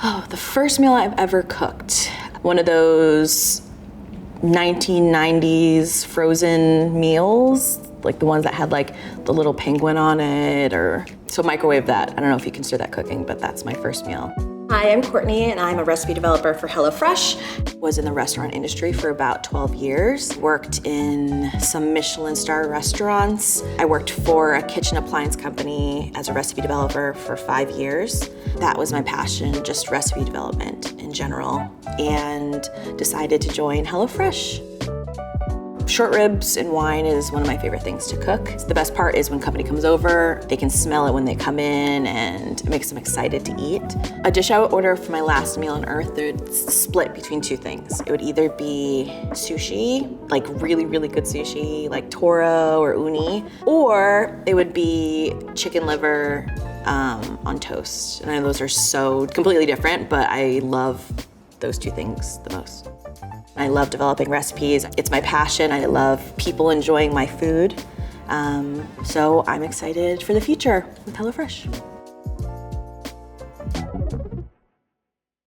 Oh, the first meal I've ever cooked. One of those 1990s frozen meals, like the ones that had like the little penguin on it, or so microwave that. I don't know if you consider that cooking, but that's my first meal. Hi, I'm Courtney and I'm a recipe developer for HelloFresh. Was in the restaurant industry for about 12 years. Worked in some Michelin star restaurants. I worked for a kitchen appliance company as a recipe developer for 5 years. That was my passion, just recipe development in general, and decided to join HelloFresh. Short ribs and wine is one of my favorite things to cook. The best part is when company comes over, they can smell it when they come in and it makes them excited to eat. A dish I would order for my last meal on earth, it's split between two things. It would either be sushi, like really, really good sushi, like toro or uni, or it would be chicken liver on toast. And I know those are so completely different, but I love those two things the most. I love developing recipes. It's my passion. I love people enjoying my food. So I'm excited for the future with HelloFresh.